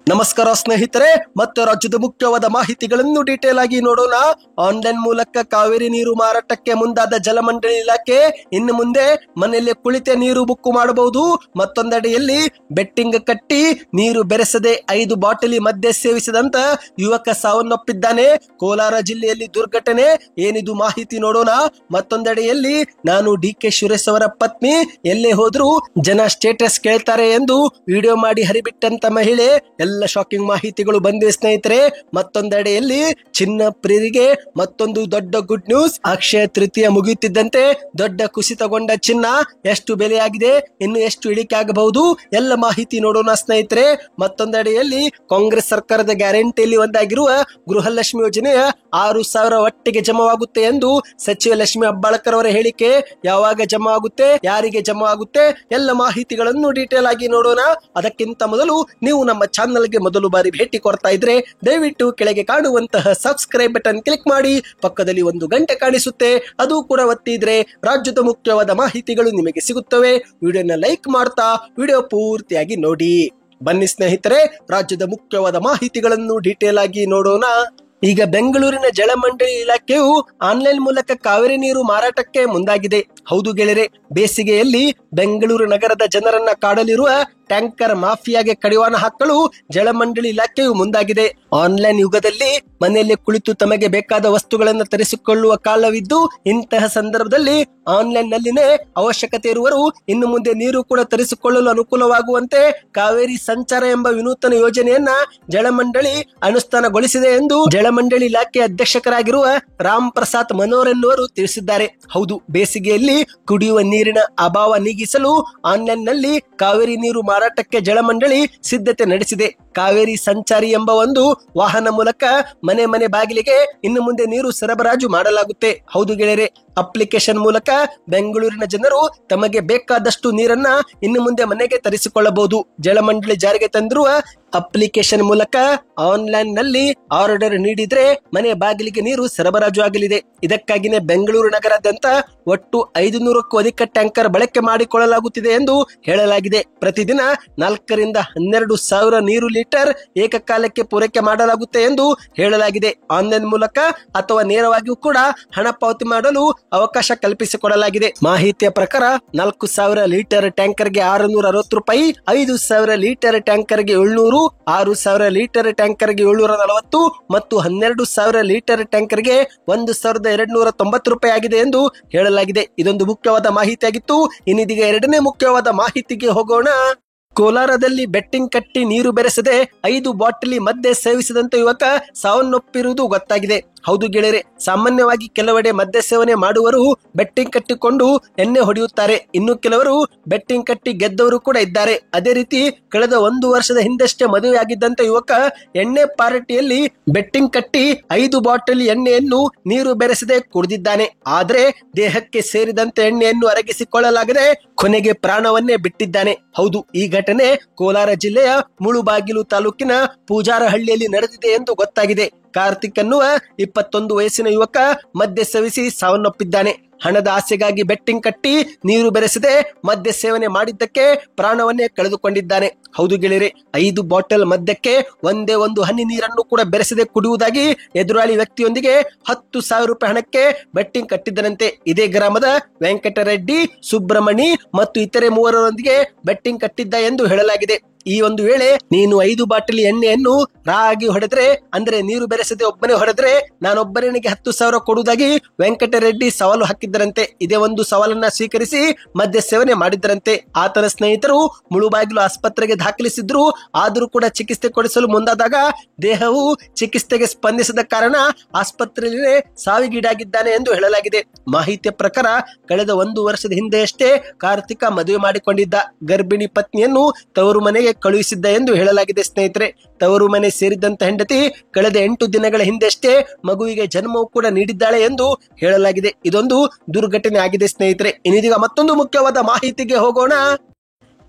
ನಮಸ್ಕಾರ ಸ್ನೇಹಿತರೆ, ಮತ್ತೆ ರಾಜ್ಯದ ಮುಖ್ಯವಾದ ಮಾಹಿತಿಗಳನ್ನು ಡೀಟೇಲ್ ಆಗಿ ನೋಡೋಣ. ಆನ್ಲೈನ್ ಮೂಲಕ ಕಾವೇರಿ ನೀರು ಮಾರಾಟಕ್ಕೆ ಮುಂದಾದ ಜಲಮಂಡಳಿ ಇಲಾಖೆ ಇನ್ನು ಮುಂದೆ ಮನೆಯಲ್ಲಿ ಕುಳಿತೆ ನೀರು ಬುಕ್ ಮಾಡಬಹುದು. ಮತ್ತೊಂದೆಡೆಯಲ್ಲಿ ಬೆಟ್ಟಿಂಗ್ ಕಟ್ಟಿ ನೀರು ಬೆರೆಸದೆ 5 ಬಾಟಲಿ ಮದ್ಯ ಸೇವಿಸಿದಂತ ಯುವಕ ಸಾವನ್ನಪ್ಪಿದ್ದಾನೆ. ಕೋಲಾರ ಜಿಲ್ಲೆಯಲ್ಲಿ ದುರ್ಘಟನೆ. ಏನಿದು ಮಾಹಿತಿ ನೋಡೋಣ. ಮತ್ತೊಂದೆಡೆಯಲ್ಲಿ ನಾನು ಡಿ.ಕೆ. ಸುರೇಶ್ ಅವರ ಪತ್ನಿ ಎಲ್ಲೇ ಹೋದ್ರು ಜನ ಸ್ಟೇಟಸ್ ಕೇಳ್ತಾರೆ ಎಂದು ವಿಡಿಯೋ ಮಾಡಿ ಹರಿಬಿಟ್ಟಂತ ಮಹಿಳೆ. ಎಲ್ಲ ಶಾಕಿಂಗ್ ಮಾಹಿತಿಗಳು ಬಂದಿವೆ ಸ್ನೇಹಿತರೆ. ಮತ್ತೊಂದೆಡೆಯಲ್ಲಿ ಚಿನ್ನ ಪ್ರಿಯರಿಗೆ ಮತ್ತೊಂದು ದೊಡ್ಡ ಗುಡ್ ನ್ಯೂಸ್. ಅಕ್ಷಯ ತೃತೀಯ ಮುಗಿಯುತ್ತಿದ್ದಂತೆ ದೊಡ್ಡ ಕುಸಿತಗೊಂಡ ಚಿನ್ನ ಎಷ್ಟು ಬೆಲೆಯಾಗಿದೆ, ಇನ್ನು ಎಷ್ಟು ಇಳಿಕೆ ಆಗಬಹುದು, ಎಲ್ಲ ಮಾಹಿತಿ ನೋಡೋಣ ಸ್ನೇಹಿತರೆ. ಮತ್ತೊಂದೆಡೆಯಲ್ಲಿ ಕಾಂಗ್ರೆಸ್ ಸರ್ಕಾರದ ಗ್ಯಾರಂಟಿಯಲ್ಲಿ ಒಂದಾಗಿರುವ ಗೃಹಲಕ್ಷ್ಮಿ ಯೋಜನೆಯ 6,000 ಒಟ್ಟಿಗೆ ಜಮಾವಾಗುತ್ತೆ ಎಂದು ಸಚಿವ ಲಕ್ಷ್ಮಿ ಹೆಬ್ಬಾಳ್ಕರ್ ಅವರ ಹೇಳಿಕೆ. ಯಾವಾಗ ಜಮಾ ಆಗುತ್ತೆ, ಯಾರಿಗೆ ಜಮಾ ಆಗುತ್ತೆ, ಎಲ್ಲ ಮಾಹಿತಿಗಳನ್ನು ಡೀಟೇಲ್ ಆಗಿ ನೋಡೋಣ. ಅದಕ್ಕಿಂತ ಮೊದಲು ನೀವು ನಮ್ಮ ಚಾನಲ್ಗೆ ಮೊದಲು ಬಾರಿ ಭೇಟಿ ಕೊಡ್ತಾ ಇದ್ರೆ ದಯವಿಟ್ಟು ಕೆಳಗೆ ಕಾಣುವಂತಹ ಸಬ್ಸ್ಕ್ರೈಬ್ ಬಟನ್ ಕ್ಲಿಕ್ ಮಾಡಿ, ಪಕ್ಕದಲ್ಲಿ ಒಂದು ಗಂಟೆ ಕಾಣಿಸುತ್ತೆ ಅದು ಕೂಡ ಒತ್ತಿದ್ರೆ ರಾಜ್ಯದ ಮುಖ್ಯವಾದ ಮಾಹಿತಿಗಳು ನಿಮಗೆ ಸಿಗುತ್ತವೆ. ವಿಡಿಯೋನ ಲೈಕ್ ಮಾಡ್ತಾ ವಿಡಿಯೋ ಪೂರ್ತಿಯಾಗಿ ನೋಡಿ. ಬನ್ನಿ ಸ್ನೇಹಿತರೆ, ರಾಜ್ಯದ ಮುಖ್ಯವಾದ ಮಾಹಿತಿಗಳನ್ನು ಡೀಟೇಲ್ ಆಗಿ ನೋಡೋಣ. ಈಗ ಬೆಂಗಳೂರಿನ ಜಲಮಂಡಳಿ ಇಲಾಖೆಯು ಆನ್ಲೈನ್ ಮೂಲಕ ಕಾವೇರಿ ನೀರು ಮಾರಾಟಕ್ಕೆ ಮುಂದಾಗಿದೆ. ಹೌದು ಗೆಳೆಯರೆ, ಬೇಸಿಗೆಯಲ್ಲಿ ಬೆಂಗಳೂರು ನಗರದ ಜನರನ್ನ ಕಾಡಲಿರುವ ಟ್ಯಾಂಕರ್ ಮಾಫಿಯಾಗೆ ಕಡಿವಾಣ ಹಾಕಲು ಜಲಮಂಡಳಿ ಇಲಾಖೆಯು ಮುಂದಾಗಿದೆ. ಆನ್ಲೈನ್ ಯುಗದಲ್ಲಿ ಮನೆಯಲ್ಲಿ ಕುಳಿತು ತಮಗೆ ಬೇಕಾದ ವಸ್ತುಗಳನ್ನು ತರಿಸಿಕೊಳ್ಳುವ ಕಾಲವಿದ್ದು, ಇಂತಹ ಸಂದರ್ಭದಲ್ಲಿ ಆನ್ಲೈನ್ ನಲ್ಲಿನೇ ಅವಶ್ಯಕತೆ ಇರುವರು ಇನ್ನು ಮುಂದೆ ನೀರು ಕೂಡ ತರಿಸಿಕೊಳ್ಳಲು ಅನುಕೂಲವಾಗುವಂತೆ ಕಾವೇರಿ ಸಂಚಾರ ಎಂಬ ವಿನೂತನ ಯೋಜನೆಯನ್ನ ಜಲಮಂಡಳಿ ಅನುಷ್ಠಾನಗೊಳಿಸಿದೆ ಎಂದು ಜಲಮಂಡಳಿ ಇಲಾಖೆ ಅಧ್ಯಕ್ಷರಾಗಿರುವ ರಾಮ್ ಪ್ರಸಾದ್ ಮನೋಹರ್ ಎನ್ನುವರು ತಿಳಿಸಿದ್ದಾರೆ. ಹೌದು, ಬೇಸಿಗೆಯಲ್ಲಿ ಕುಡಿಯುವ ನೀರಿನ ಅಭಾವ ನೀಗಿಸಲು ಆನ್ಲೈನ್ ನಲ್ಲಿ ಕಾವೇರಿ ನೀರು ಮಾರಾಟಕ್ಕೆ ಜಲಮಂಡಳಿ ಸಿದ್ಧತೆ ನಡೆಸಿದೆ. ಕಾವೇರಿ ಸಂಚಾರಿ ಎಂಬ ಒಂದು ವಾಹನ ಮೂಲಕ ಮನೆ ಮನೆ ಬಾಗಿಲಿಗೆ ಇನ್ನು ಮುಂದೆ ನೀರು ಸರಬರಾಜು ಮಾಡಲಾಗುತ್ತೆ. ಹೌದು ಗೆಳೆಯರೆ, ಅಪ್ಲಿಕೇಶನ್ ಮೂಲಕ ಬೆಂಗಳೂರಿನ ಜನರು ತಮಗೆ ಬೇಕಾದಷ್ಟು ನೀರನ್ನ ಇನ್ನು ಮುಂದೆ ಮನೆಗೆ ತರಿಸಿಕೊಳ್ಳಬಹುದು. ಜಲಮಂಡಳಿ ಜಾರಿಗೆ ತಂದಿರುವ ಅಪ್ಲಿಕೇಶನ್ ಮೂಲಕ ಆನ್ಲೈನ್ ನಲ್ಲಿ ಆರ್ಡರ್ ನೀಡಿದ್ರೆ ಮನೆ ಬಾಗಿಲಿಗೆ ನೀರು ಸರಬರಾಜು ಆಗಲಿದೆ. ಇದಕ್ಕಾಗಿನೇ ಬೆಂಗಳೂರು ನಗರಾದ್ಯಂತ ಒಟ್ಟು 500ಕ್ಕೂ ಅಧಿಕ ಟ್ಯಾಂಕರ್ ಬಳಕೆ ಮಾಡಿಕೊಳ್ಳಲಾಗುತ್ತಿದೆ ಎಂದು ಹೇಳಲಾಗಿದೆ. ಪ್ರತಿದಿನ 4 ರಿಂದ 12 ಸಾವಿರ ನೀರು ಲೀಟರ್ ಏಕಕಾಲಕ್ಕೆ ಪೂರೈಕೆ ಮಾಡಲಾಗುತ್ತೆ ಎಂದು ಹೇಳಲಾಗಿದೆ. ಆನ್ಲೈನ್ ಮೂಲಕ ಅಥವಾ ನೇರವಾಗಿಯೂ ಕೂಡ ಹಣ ಪಾವತಿ ಮಾಡಲು ಅವಕಾಶ ಕಲ್ಪಿಸಿಕೊಡಲಾಗಿದೆ. ಮಾಹಿತಿಯ ಪ್ರಕಾರ 4,000 ಲೀಟರ್ ಟ್ಯಾಂಕರ್ಗೆ 660 ರೂಪಾಯಿ, 5,000 ಲೀಟರ್ ಟ್ಯಾಂಕರ್ಗೆ 700, 6,000 ಲೀಟರ್ ಟ್ಯಾಂಕರ್ಗೆ 740 ಮತ್ತು 12,000 ಲೀಟರ್ ಟ್ಯಾಂಕರ್ಗೆ 1,290 ರೂಪಾಯಿ ಆಗಿದೆ ಎಂದು ಹೇಳಲಾಗಿದೆ. ಇದೊಂದು ಮುಖ್ಯವಾದ ಮಾಹಿತಿಯಾಗಿತ್ತು. ಇನ್ನಿದೀಗ ಎರಡನೇ ಮುಖ್ಯವಾದ ಮಾಹಿತಿಗೆ ಹೋಗೋಣ. ಕೋಲಾರದಲ್ಲಿ ಬೆಟ್ಟಿಂಗ್ ಕಟ್ಟಿ ನೀರು ಬೆರೆಸದೆ 5 ಬಾಟಲಿ ಮದ್ಯ ಸೇವಿಸಿದಂತ ಯುವಕ ಸಾವನ್ನಪ್ಪಿರುವುದು ಗೊತ್ತಾಗಿದೆ. ಹೌದು ಗೆಳೆಯರೆ, ಸಾಮಾನ್ಯವಾಗಿ ಕೆಲವೆಡೆ ಮದ್ಯ ಸೇವನೆ ಮಾಡುವರು ಬೆಟ್ಟಿಂಗ್ ಕಟ್ಟಿಕೊಂಡು ಎಣ್ಣೆ ಹೊಡೆಯುತ್ತಾರೆ. ಇನ್ನು ಕೆಲವರು ಬೆಟ್ಟಿಂಗ್ ಕಟ್ಟಿ ಗೆದ್ದವರು ಕೂಡ ಇದ್ದಾರೆ. ಅದೇ ರೀತಿ ಕಳೆದ 1 ವರ್ಷದ ಹಿಂದಷ್ಟೇ ಮದುವೆಯಾಗಿದ್ದಂತ ಯುವಕ ಎಣ್ಣೆ ಪಾರ್ಟಿಯಲ್ಲಿ ಬೆಟ್ಟಿಂಗ್ ಕಟ್ಟಿ 5 ಬಾಟಲಿ ಎಣ್ಣೆಯನ್ನು ನೀರು ಬೆರೆಸದೆ ಕುಡಿದಿದ್ದಾನೆ. ಆದ್ರೆ ದೇಹಕ್ಕೆ ಸೇರಿದಂತೆ ಎಣ್ಣೆಯನ್ನು ಅರಗಿಸಿಕೊಳ್ಳಲಾಗದೆ ಕೊನೆಗೆ ಪ್ರಾಣವನ್ನೇ ಬಿಟ್ಟಿದ್ದಾನೆ. ಹೌದು, ಈ ಘಟನೆ ಕೋಲಾರ ಜಿಲ್ಲೆಯ ಮುಳುಬಾಗಿಲು ತಾಲೂಕಿನ ಪೂಜಾರಹಳ್ಳಿಯಲ್ಲಿ ನಡೆದಿದೆ ಎಂದು ಗೊತ್ತಾಗಿದೆ. ಕಾರ್ತಿಕ್ ಅನ್ನುವ 21 ವಯಸ್ಸಿನ ಯುವಕ ಮದ್ಯ ಸೇವಿಸಿ ಸಾವನ್ನಪ್ಪಿದ್ದಾನೆ. ಹಣದ ಆಸೆಗಾಗಿ ಬೆಟ್ಟಿಂಗ್ ಕಟ್ಟಿ ನೀರು ಬೆರೆಸದೆ ಮದ್ಯ ಸೇವನೆ ಮಾಡಿದ್ದಕ್ಕೆ ಪ್ರಾಣವನ್ನೇ ಕಳೆದುಕೊಂಡಿದ್ದಾನೆ. ಹೌದು ಗೆಳೆಯರೆ, 5 ಬಾಟಲ್ ಮದ್ಯಕ್ಕೆ ಒಂದೇ ಒಂದು ಹನಿ ನೀರನ್ನು ಕೂಡ ಬೆರೆಸದೆ ಕುಡಿಯುವುದಾಗಿ ಎದುರಾಳಿ ವ್ಯಕ್ತಿಯೊಂದಿಗೆ 10,000 ರೂಪಾಯಿ ಹಣಕ್ಕೆ ಬೆಟ್ಟಿಂಗ್ ಕಟ್ಟಿದ್ದನಂತೆ. ಇದೇ ಗ್ರಾಮದ ವೆಂಕಟರೆಡ್ಡಿ, ಸುಬ್ರಹ್ಮಣಿ ಮತ್ತು ಇತರೆ 3ರೊಂದಿಗೆ ಬೆಟ್ಟಿಂಗ್ ಕಟ್ಟಿದ್ದ ಎಂದು ಹೇಳಲಾಗಿದೆ. ಈ ಒಂದು ವೇಳೆ ನೀನು 5 ಬಾಟಲಿ ಎಣ್ಣೆಯನ್ನು ರಾಗಿ ಹೊಡೆದ್ರೆ, ಅಂದ್ರೆ ನೀರು ಬೆರೆಸದೆ ಒಬ್ಬನೇ ಹೊಡೆದ್ರೆ ನಾನೊಬ್ಬನಿಗೆ 10,000 ಕೊಡುವುದಾಗಿ ವೆಂಕಟರೆಡ್ಡಿ ಸವಾಲು ಹಾಕಿದ್ದರಂತೆ. ಇದೇ ಒಂದು ಸವಾಲನ್ನ ಸ್ವೀಕರಿಸಿ ಮದ್ಯ ಸೇವನೆ ಮಾಡಿದ್ದರಂತೆ. ಆತನ ಸ್ನೇಹಿತರು ಮುಳುಬಾಗಿಲು ಆಸ್ಪತ್ರೆಗೆ ದಾಖಲಿಸಿದ್ರು. ಆದರೂ ಕೂಡ ಚಿಕಿತ್ಸೆ ಕೊಡಿಸಲು ಮುಂದಾದಾಗ ದೇಹವು ಚಿಕಿತ್ಸೆಗೆ ಸ್ಪಂದಿಸದ ಕಾರಣ ಆಸ್ಪತ್ರೆಯಲ್ಲಿ ಸಾವಿಗೀಡಾಗಿದ್ದಾನೆ ಎಂದು ಹೇಳಲಾಗಿದೆ. ಮಾಹಿತಿಯ ಪ್ರಕಾರ ಕಳೆದ 1 ವರ್ಷದ ಹಿಂದೆಯಷ್ಟೇ ಕಾರ್ತಿಕ ಮದುವೆ ಮಾಡಿಕೊಂಡಿದ್ದ. ಗರ್ಭಿಣಿ ಪತ್ನಿಯನ್ನು ತವರು ಮನೆಗೆ ಕಳುಹಿಸಿದ್ದ ಎಂದು ಹೇಳಲಾಗಿದೆ. ಸ್ನೇಹಿತರೆ, ತವರು ಮನೆ ಸೇರಿದಂತ ಹೆಂಡತಿ ಕಳೆದ 8 ದಿನಗಳ ಹಿಂದೆಷ್ಟೇ ಮಗುವಿಗೆ ಜನ್ಮವು ಕೂಡ ನೀಡಿದ್ದಾಳೆ ಎಂದು ಹೇಳಲಾಗಿದೆ. ಇದೊಂದು ದುರ್ಘಟನೆ ಆಗಿದೆ ಸ್ನೇಹಿತರೆ. ಇನ್ನೀಗ ಮತ್ತೊಂದು ಮುಖ್ಯವಾದ ಮಾಹಿತಿಗೆ ಹೋಗೋಣ.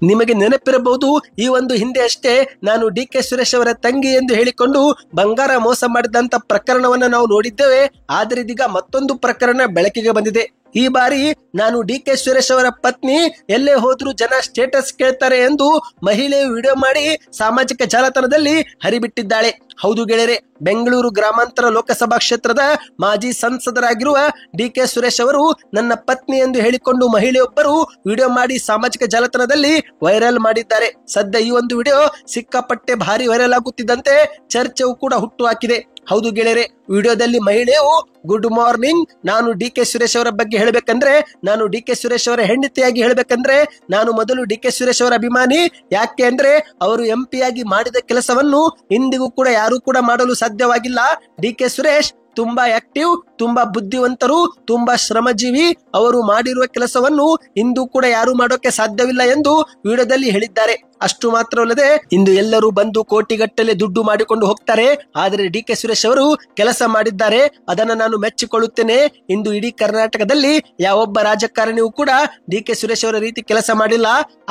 ನಿಮಗೆ ನೆನಪಿರಬಹುದು, ಈ ಒಂದು ಹಿಂದೆ ಅಷ್ಟೇ ನಾನು ಡಿ.ಕೆ. ಸುರೇಶ್ ಅವರ ತಂಗಿ ಎಂದು ಹೇಳಿಕೊಂಡು ಬಂಗಾರ ಮೋಸ ಮಾಡಿದಂತ ಪ್ರಕರಣವನ್ನು ನಾವು ನೋಡಿದ್ದೇವೆ. ಆದರೆ ಇದೀಗ ಮತ್ತೊಂದು ಪ್ರಕರಣ ಬೆಳಕಿಗೆ ಬಂದಿದೆ. ಈ ಬಾರಿ ನಾನು ಡಿ.ಕೆ. ಸುರೇಶ್ ಅವರ ಪತ್ನಿ ಎಲ್ಲೇ ಹೋದ್ರೂ ಜನ ಸ್ಟೇಟಸ್ ಕೇಳ್ತಾರೆ ಎಂದು ಮಹಿಳೆಯು ವಿಡಿಯೋ ಮಾಡಿ ಸಾಮಾಜಿಕ ಜಾಲತಾಣದಲ್ಲಿ ಹರಿಬಿಟ್ಟಿದ್ದಾಳೆ. ಹೌದು ಗೆಳೆಯರೆ, ಬೆಂಗಳೂರು ಗ್ರಾಮಾಂತರ ಲೋಕಸಭಾ ಕ್ಷೇತ್ರದ ಮಾಜಿ ಸಂಸದರಾಗಿರುವ ಡಿ.ಕೆ. ಸುರೇಶ್ ಅವರು ನನ್ನ ಪತ್ನಿ ಎಂದು ಹೇಳಿಕೊಂಡು ಮಹಿಳೆಯೊಬ್ಬರು ವಿಡಿಯೋ ಮಾಡಿ ಸಾಮಾಜಿಕ ಜಾಲತಾಣದಲ್ಲಿ ವೈರಲ್ ಮಾಡಿದ್ದಾರೆ. ಸದ್ಯ ಈ ಒಂದು ವಿಡಿಯೋ ಸಿಕ್ಕಾಪಟ್ಟೆ ಭಾರಿ ವೈರಲ್ ಆಗುತ್ತಿದ್ದಂತೆ ಚರ್ಚೆಯು ಕೂಡ ಹುಟ್ಟು ಹಾಕಿದೆ. ಹೌದು ಗೆಳೆಯರೆ, ವಿಡಿಯೋದಲ್ಲಿ ಮಹಿಳೆಯು ಗುಡ್ ಮಾರ್ನಿಂಗ್, ನಾನು ಡಿ.ಕೆ. ಸುರೇಶ್ ಅವರ ಬಗ್ಗೆ ಹೇಳಬೇಕಂದ್ರೆ, ನಾನು ಡಿ.ಕೆ. ಸುರೇಶ್ ಅವರ ಹೆಂಡತಿಯಾಗಿ ಹೇಳಬೇಕಂದ್ರೆ ನಾನು ಮೊದಲು ಡಿ.ಕೆ. ಸುರೇಶ್ ಅವರ ಅಭಿಮಾನಿ. ಯಾಕೆ ಅಂದ್ರೆ ಅವರು MP ಆಗಿ ಮಾಡಿದ ಕೆಲಸವನ್ನು ಇಂದಿಗೂ ಕೂಡ ಯಾರು ಕೂಡ ಮಾಡಲು ಸಾಧ್ಯವಾಗಿಲ್ಲ. ಡಿ.ಕೆ. ಸುರೇಶ್ ತುಂಬಾ ಆಕ್ಟಿವ್, ತುಂಬಾ ಬುದ್ಧಿವಂತರು, ತುಂಬಾ ಶ್ರಮಜೀವಿ. ಅವರು ಮಾಡಿರುವ ಕೆಲಸವನ್ನು ಇಂದು ಕೂಡ ಯಾರು ಮಾಡೋಕೆ ಸಾಧ್ಯವಿಲ್ಲ ಎಂದು ವಿಡಿಯೋದಲ್ಲಿ ಹೇಳಿದ್ದಾರೆ. ಅಷ್ಟು ಮಾತ್ರವಲ್ಲದೆ ಇಂದು ಎಲ್ಲರೂ ಬಂದು ಕೋಟಿಗಟ್ಟಲೆ ದುಡ್ಡು ಮಾಡಿಕೊಂಡು ಹೋಗ್ತಾರೆ, ಆದರೆ ಡಿ.ಕೆ. ಸುರೇಶ್ ಅವರು ಕೆಲಸ ಮಾಡಿದ್ದಾರೆ, ಅದನ್ನ ನಾನು ಮೆಚ್ಚಿಕೊಳ್ಳುತ್ತೇನೆ. ಇಂದು ಇಡೀ ಕರ್ನಾಟಕದಲ್ಲಿ ಯಾವೊಬ್ಬ ರಾಜಕಾರಣಿಯೂ ಕೂಡ ಡಿ.ಕೆ. ಸುರೇಶ್ ಅವರ ರೀತಿ ಕೆಲಸ ಮಾಡಿಲ್ಲ.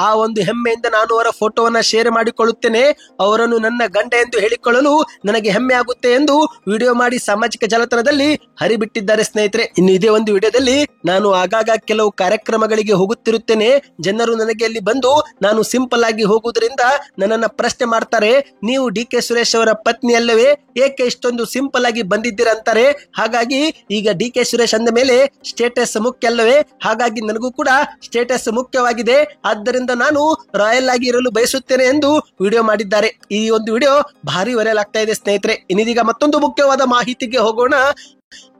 ಆ ಒಂದು ಹೆಮ್ಮೆಯಿಂದ ನಾನು ಅವರ ಫೋಟೋವನ್ನ ಶೇರ್ ಮಾಡಿಕೊಳ್ಳುತ್ತೇನೆ. ಅವರನ್ನು ನನ್ನ ಗಂಡ ಎಂದು ಹೇಳಿಕೊಳ್ಳಲು ನನಗೆ ಹೆಮ್ಮೆ ಆಗುತ್ತೆ ಎಂದು ವಿಡಿಯೋ ಮಾಡಿ ಸಾಮಾಜಿಕ ಜಾಲತಾಣದಲ್ಲಿ ಹರಿಬಿಟ್ಟಿದ್ದಾರೆ ಸ್ನೇಹಿತರೆ. ಇನ್ನು ಇದೇ ಒಂದು ವಿಡಿಯೋದಲ್ಲಿ ನಾನು ಆಗಾಗ ಕೆಲವು ಕಾರ್ಯಕ್ರಮಗಳಿಗೆ ಹೋಗುತ್ತಿರುತ್ತೇನೆ. ಜನರು ನನಗೆ ಅಲ್ಲಿ ಬಂದು ನಾನು ಸಿಂಪಲ್ ಆಗಿ ಹೋಗುವುದರಿಂದ ನನ್ನನ್ನ ಪ್ರಶ್ನೆ ಮಾಡ್ತಾರೆ, ನೀವು ಡಿ.ಕೆ. ಸುರೇಶ್ ಅವರ ಪತ್ನಿ ಅಲ್ಲವೇ, ಏಕೆ ಇಷ್ಟೊಂದು ಸಿಂಪಲ್ ಆಗಿ ಬಂದಿದ್ದೀರಾ ಅಂತಾರೆ. ಹಾಗಾಗಿ ಈಗ ಡಿ.ಕೆ. ಸುರೇಶ್ ಅಂದ ಮೇಲೆ ಸ್ಟೇಟಸ್ ಮುಖ್ಯ ಅಲ್ಲವೇ, ಹಾಗಾಗಿ ನನಗೂ ಕೂಡ ಸ್ಟೇಟಸ್ ಮುಖ್ಯವಾಗಿದೆ, ಆದ್ದರಿಂದ ನಾನು ರಾಯಲ್ ಆಗಿ ಇರಲು ಬಯಸುತ್ತೇನೆ ಎಂದು ವಿಡಿಯೋ ಮಾಡಿದ್ದಾರೆ. ಈ ಒಂದು ವಿಡಿಯೋ ಭಾರಿ ವೈರಲ್ ಆಗ್ತಾ ಇದೆ ಸ್ನೇಹಿತರೆ. ಇನ್ನೀಗ ಮತ್ತೊಂದು ಮುಖ್ಯವಾದ ಮಾಹಿತಿಗೆ ಹೋಗೋಣ.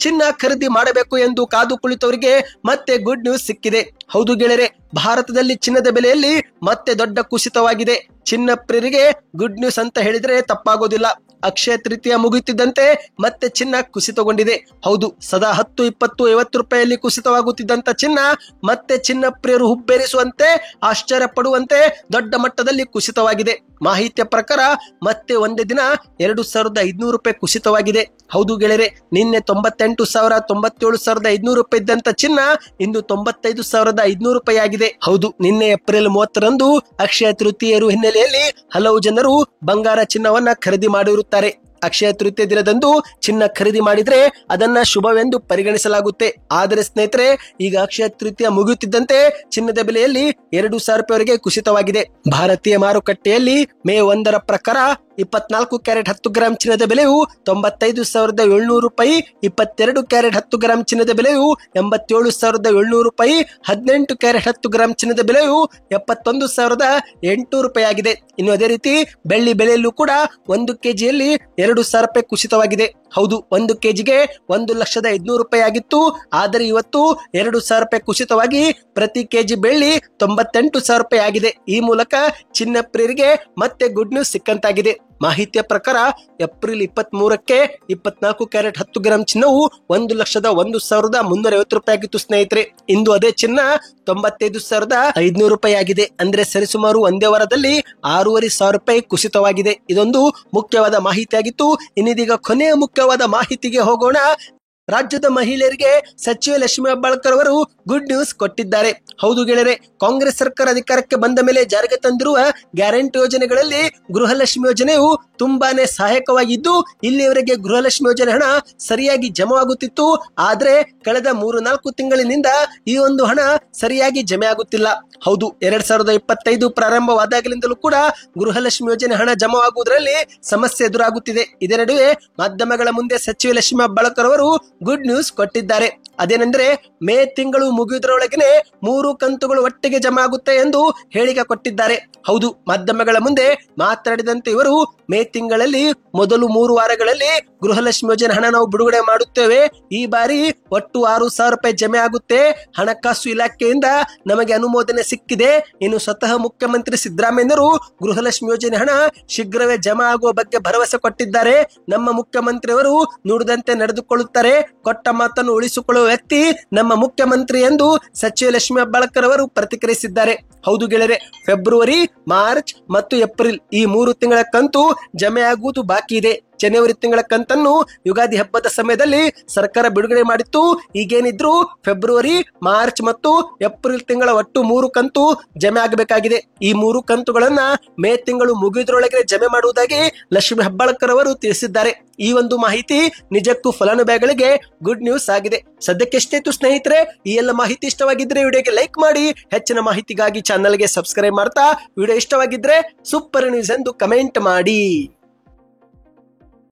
ಚಿನ್ನ ಖರೀದಿ ಮಾಡಬೇಕು ಎಂದು ಕಾದು ಕುಳಿತವರಿಗೆ ಮತ್ತೆ ಗುಡ್ ನ್ಯೂಸ್ ಸಿಕ್ಕಿದೆ. ಹೌದು ಗೆಳೆಯರೆ, ಭಾರತದಲ್ಲಿ ಚಿನ್ನದ ಬೆಲೆಯಲ್ಲಿ ಮತ್ತೆ ದೊಡ್ಡ ಕುಸಿತವಾಗಿದೆ. ಚಿನ್ನ ಪ್ರಿಯರಿಗೆ ಗುಡ್ ನ್ಯೂಸ್ ಅಂತ ಹೇಳಿದ್ರೆ ತಪ್ಪಾಗೋದಿಲ್ಲ. ಅಕ್ಷಯ ತೃತೀಯ ಮುಗಿಯುತ್ತಿದ್ದಂತೆ ಮತ್ತೆ ಚಿನ್ನ ಕುಸಿತಗೊಂಡಿದೆ. ಹೌದು, ಸದಾ 10, 20, 50 ರೂಪಾಯಿಯಲ್ಲಿ ಕುಸಿತವಾಗುತ್ತಿದ್ದಂತ ಚಿನ್ನ ಮತ್ತೆ ಚಿನ್ನ ಪ್ರಿಯರು ಹುಬ್ಬೇರಿಸುವಂತೆ, ಆಶ್ಚರ್ಯ ಪಡುವಂತೆ ದೊಡ್ಡ ಮಟ್ಟದಲ್ಲಿ ಕುಸಿತವಾಗಿದೆ. ಮಾಹಿತಿಯ ಪ್ರಕಾರ ಮತ್ತೆ ಒಂದೇ ದಿನ 2,500 ರೂಪಾಯಿ ಕುಸಿತವಾಗಿದೆ. ಹೌದು ಗೆಳೆಯರೆ, ನಿನ್ನೆ 98,000, 97,500 ರೂಪಾಯಿ ಇದ್ದಂತ ಚಿನ್ನ ಇಂದು 95,500 ರೂಪಾಯಿ ಆಗಿದೆ. ಹೌದು, ನಿನ್ನೆ ಏಪ್ರಿಲ್ 30ರಂದು ಅಕ್ಷಯ ತೃತೀಯರು ಹಿನ್ನೆಲೆಯಲ್ಲಿ ಹಲವು ಜನರು ಬಂಗಾರ ಚಿನ್ನವನ್ನ ಖರೀದಿ ಮಾಡಿರುತ್ತಾರೆ. ಅಕ್ಷಯ ತೃತೀಯ ದಿನದಂದು ಚಿನ್ನ ಖರೀದಿ ಮಾಡಿದ್ರೆ ಅದನ್ನ ಶುಭವೆಂದು ಪರಿಗಣಿಸಲಾಗುತ್ತೆ. ಆದರೆ ಸ್ನೇಹಿತರೆ, ಈಗ ಅಕ್ಷಯ ತೃತೀಯ ಮುಗಿಯುತ್ತಿದ್ದಂತೆ ಚಿನ್ನದ ಬೆಲೆಯಲ್ಲಿ 2,000 ರೂಪಾಯಿವರೆಗೆ ಕುಸಿತವಾಗಿದೆ. ಭಾರತೀಯ ಮಾರುಕಟ್ಟೆಯಲ್ಲಿ ಮೇ 1ರ ಪ್ರಕಾರ 24 ಕ್ಯಾರೆಟ್ 10 ಗ್ರಾಂ ಚಿನ್ನದ ಬೆಲೆಯು 95,700 ರೂಪಾಯಿ, 22 ಕ್ಯಾರೆಟ್ 10 ಗ್ರಾಂ ಚಿನ್ನದ ಬೆಲೆಯು 87,700 ರೂಪಾಯಿ, 18 ಕ್ಯಾರೆಟ್ 10 ಗ್ರಾಂ ಚಿನ್ನದ ಬೆಲೆಯು 71,800 ರೂಪಾಯಿ ಆಗಿದೆ. ಇನ್ನು ಅದೇ ರೀತಿ ಬೆಳ್ಳಿ ಬೆಲೆಯಲ್ಲೂ ಕೂಡ 1 ಕೆಜಿಯಲ್ಲಿ 2,000 ರೂಪಾಯಿ ಕುಸಿತವಾಗಿದೆ. ಹೌದು, 1 ಕೆಜಿಗೆ 1,05,000 ರೂಪಾಯಿ ಆಗಿತ್ತು, ಆದರೆ ಇವತ್ತು 2,000 ರೂಪಾಯಿ ಕುಸಿತವಾಗಿ ಪ್ರತಿ ಕೆಜಿ ಬೆಳ್ಳಿ 98,000 ರೂಪಾಯಿ ಆಗಿದೆ. ಈ ಮೂಲಕ ಚಿನ್ನ ಪ್ರಿಯರಿಗೆ ಮತ್ತೆ ಗುಡ್ ನ್ಯೂಸ್ ಸಿಕ್ಕಂತಾಗಿದೆ. ಮಾಹಿತಿಯ ಪ್ರಕಾರ ಏಪ್ರಿಲ್ 23ಕ್ಕೆ 24 ಕ್ಯಾರೆಟ್ 10 ಗ್ರಾಂ ಚಿನ್ನವು 1,01,350 ರೂಪಾಯಿ ಆಗಿತ್ತು ಸ್ನೇಹಿತರೆ. ಇಂದು ಅದೇ ಚಿನ್ನ 95,500 ರೂಪಾಯಿ ಆಗಿದೆ. ಅಂದ್ರೆ ಸರಿಸುಮಾರು ಒಂದೇ ವಾರದಲ್ಲಿ 6,500 ರೂಪಾಯಿ ಕುಸಿತವಾಗಿದೆ. ಇದೊಂದು ಮುಖ್ಯವಾದ ಮಾಹಿತಿಯಾಗಿತ್ತು. ಇನ್ನಿದೀಗ ಕೊನೆಯ ಮುಖ್ಯವಾದ ಮಾಹಿತಿಗೆ ಹೋಗೋಣ. ರಾಜ್ಯದ ಮಹಿಳೆಯರಿಗೆ ಸಚಿವೆ ಲಕ್ಷ್ಮೀ ಹೆಬ್ಬಾಳ್ಕರ್ ಅವರು ಗುಡ್ ನ್ಯೂಸ್ ಕೊಟ್ಟಿದ್ದಾರೆ. ಹೌದು ಗೆಳೆಯರೆ, ಕಾಂಗ್ರೆಸ್ ಸರ್ಕಾರ ಅಧಿಕಾರಕ್ಕೆ ಬಂದ ಮೇಲೆ ಜಾರಿಗೆ ತಂದಿರುವ ಗ್ಯಾರಂಟಿ ಯೋಜನೆಗಳಲ್ಲಿ ಗೃಹಲಕ್ಷ್ಮಿ ಯೋಜನೆಯು ತುಂಬಾನೇ ಸಹಾಯಕವಾಗಿದ್ದು, ಇಲ್ಲಿಯವರೆಗೆ ಗೃಹಲಕ್ಷ್ಮಿ ಯೋಜನೆ ಹಣ ಸರಿಯಾಗಿ ಜಮೆಯಾಗುತ್ತಿತ್ತು. ಆದ್ರೆ ಕಳೆದ 3-4 ತಿಂಗಳಿನಿಂದ ಈ ಒಂದು ಹಣ ಸರಿಯಾಗಿ ಜಮೆ ಆಗುತ್ತಿಲ್ಲ. ಹೌದು, 2025 ಪ್ರಾರಂಭವಾದಾಗಲಿಂದಲೂ ಕೂಡ ಗೃಹಲಕ್ಷ್ಮಿ ಯೋಜನೆ ಹಣ ಜಮಾವಾಗುವುದರಲ್ಲಿ ಸಮಸ್ಯೆ ಎದುರಾಗುತ್ತಿದೆ. ಇದೇ ನಡುವೆ ಮಾಧ್ಯಮಗಳ ಮುಂದೆ ಸಚಿವೆ ಲಕ್ಷ್ಮೀ ಹೆಬ್ಬಾಳ್ಕರ್ ಅವರು ಗುಡ್ ನ್ಯೂಸ್ ಕೊಟ್ಟಿದ್ದಾರೆ. ಅದೇನೆಂದ್ರೆ, ಮೇ ತಿಂಗಳು ಮುಗಿಯುವುದರೊಳಗೆ 3 ಕಂತುಗಳು ಒಟ್ಟಿಗೆ ಜಮಾ ಆಗುತ್ತೆ ಎಂದು ಹೇಳಿಕೆ ಕೊಟ್ಟಿದ್ದಾರೆ. ಹೌದು, ಮಾಧ್ಯಮಗಳ ಮುಂದೆ ಮಾತನಾಡಿದಂತೆ ಇವರು, ಮೇ ತಿಂಗಳಲ್ಲಿ ಮೊದಲು 3 ವಾರಗಳಲ್ಲಿ ಗೃಹಲಕ್ಷ್ಮಿ ಯೋಜನೆ ಹಣ ನಾವು ಬಿಡುಗಡೆ ಮಾಡುತ್ತೇವೆ. ಈ ಬಾರಿ ಒಟ್ಟು 6,000 ರೂಪಾಯಿ ಜಮೆ ಆಗುತ್ತೆ. ಹಣಕಾಸು ಇಲಾಖೆಯಿಂದ ನಮಗೆ ಅನುಮೋದನೆ ಸಿಕ್ಕಿದೆ. ಇನ್ನು ಸ್ವತಃ ಮುಖ್ಯಮಂತ್ರಿ ಸಿದ್ದರಾಮಯ್ಯರು ಗೃಹಲಕ್ಷ್ಮಿ ಯೋಜನೆ ಹಣ ಶೀಘ್ರವೇ ಜಮಾ ಆಗುವ ಬಗ್ಗೆ ಭರವಸೆ ಕೊಟ್ಟಿದ್ದಾರೆ. ನಮ್ಮ ಮುಖ್ಯಮಂತ್ರಿಯವರು ನುಡಿದಂತೆ ನಡೆದುಕೊಳ್ಳುತ್ತಾರೆ, ಕೊಟ್ಟ ಮಾತನ್ನು ಉಳಿಸಿಕೊಳ್ಳುವ ವ್ಯಕ್ತಿ ನಮ್ಮ ಮುಖ್ಯಮಂತ್ರಿ ಎಂದು ಸಚಿವೆ ಲಕ್ಷ್ಮೀ ಹೆಬ್ಬಾಳ್ಕರ್ ಅವರು ಪ್ರತಿಕ್ರಿಯಿಸಿದ್ದಾರೆ. ಹೌದು ಗೆಳೆಯರೆ, ಫೆಬ್ರವರಿ, ಮಾರ್ಚ್ ಮತ್ತು ಏಪ್ರಿಲ್ ಈ 3 ತಿಂಗಳ ಕಂತು ಜಮೆ ಆಗುವುದು ಬಾಕಿ ಇದೆ. ಜನವರಿ ತಿಂಗಳ ಕಂತನ್ನು ಯುಗಾದಿ ಹಬ್ಬದ ಸಮಯದಲ್ಲಿ ಸರ್ಕಾರ ಬಿಡುಗಡೆ ಮಾಡಿತ್ತು. ಈಗೇನಿದ್ರು ಫೆಬ್ರವರಿ, ಮಾರ್ಚ್ ಮತ್ತು ಏಪ್ರಿಲ್ ತಿಂಗಳ ಒಟ್ಟು 3 ಕಂತು ಜಮೆ ಆಗಬೇಕಾಗಿದೆ. ಈ 3 ಕಂತುಗಳನ್ನ ಮೇ ತಿಂಗಳು ಮುಗಿಯುವುದರೊಳಗೆ ಜಮೆ ಮಾಡುವುದಾಗಿ ಲಕ್ಷ್ಮೀ ಹೆಬ್ಬಾಳ್ಕರ್ ಅವರು ತಿಳಿಸಿದ್ದಾರೆ. ಈ ಒಂದು ಮಾಹಿತಿ ನಿಜಕ್ಕೂ ಫಲಾನುಭವಿಗಳಿಗೆ ಗುಡ್ ನ್ಯೂಸ್ ಆಗಿದೆ. ಸದ್ಯಕ್ಕೆ ಎಷ್ಟೇತು ಸ್ನೇಹಿತರೆ, ಈ ಎಲ್ಲ ಮಾಹಿತಿ ಇಷ್ಟವಾಗಿದ್ರೆ ವಿಡಿಯೋಗೆ ಲೈಕ್ ಮಾಡಿ, ಹೆಚ್ಚಿನ ಮಾಹಿತಿಗಾಗಿ ಚಾನಲ್ಗೆ ಸಬ್ಸ್ಕ್ರೈಬ್ ಮಾಡ್ತಾ, ವಿಡಿಯೋ ಇಷ್ಟವಾಗಿದ್ರೆ ಸೂಪರ್ ನ್ಯೂಸ್ ಎಂದು ಕಮೆಂಟ್ ಮಾಡಿ.